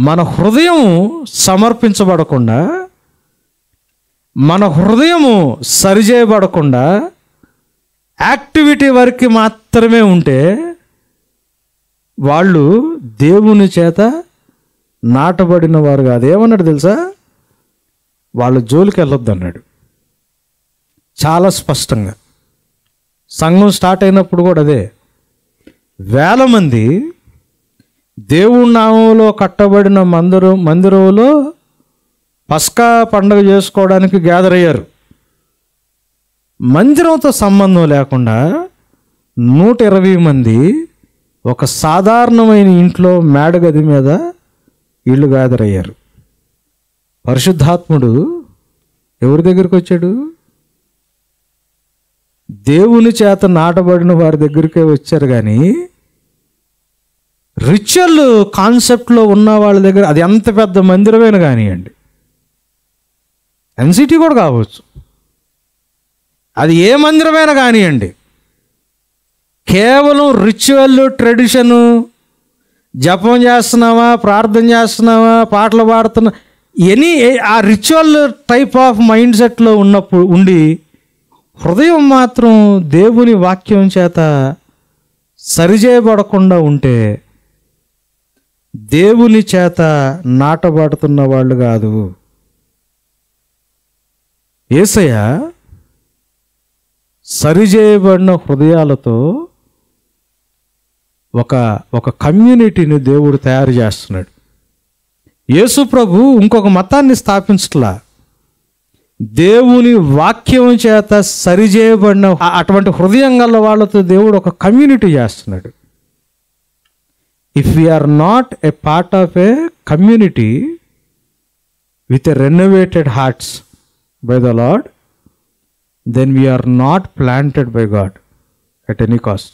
మన హృదయం సమర్పించబడకుండా, మన హృదయము సరిచేయబడకుండా యాక్టివిటీ వరకు మాత్రమే ఉంటే వాళ్ళు దేవుని చేత నాటబడిన వారు కాదు. ఏమన్నాడు తెలుసా? వాళ్ళ జోలికి వెళ్ళొద్దు అన్నాడు చాలా స్పష్టంగా. సంఘం స్టార్ట్ అయినప్పుడు కూడా అదే. వేల మంది దేవుడి నామంలో కట్టబడిన మందిరంలో పస్కా పండుగ చేసుకోవడానికి గ్యాదర్ అయ్యారు. మందిరంతో సంబంధం లేకుండా 120 మంది ఒక సాధారణమైన ఇంట్లో మేడగది మీద వీళ్ళు గ్యాదర్ అయ్యారు. పరిశుద్ధాత్ముడు ఎవరి దగ్గరికి వచ్చాడు? దేవుని చేత నాటబడిన వారి దగ్గరికే వచ్చారు. కానీ రిచువల్ కాన్సెప్ట్లో ఉన్న వాళ్ళ దగ్గర, అది ఎంత పెద్ద మందిరమైనా కానివ్వండి, ఎన్సిటీ కూడా కావచ్చు, అది ఏ మందిరమైనా కానివ్వండి, కేవలం రిచువల్ ట్రెడిషను, జపం చేస్తున్నావా, ప్రార్థన చేస్తున్నావా, పాటలు పాడుతున్నా, ఆ రిచువల్ టైప్ ఆఫ్ మైండ్ సెట్లో ఉండి హృదయం మాత్రం దేవుని వాక్యం చేత సరిచేయబడకుండా ఉంటే దేవుని చేత నాటబడుతున్న వాళ్ళు కాదు. యేసయ్య సరిచేయబడిన హృదయాలతో ఒక కమ్యూనిటీని దేవుడు తయారు చేస్తున్నాడు. యేసు ప్రభు ఇంకొక మతాన్ని స్థాపించట్లా, దేవుని వాక్యం చేత సరిచేయబడిన అటువంటి హృదయం గల వాళ్ళతో దేవుడు ఒక కమ్యూనిటీ చేస్తున్నాడు. If we are not a part of a community with a renovated hearts by the lord, then we are not planted by God at any cost.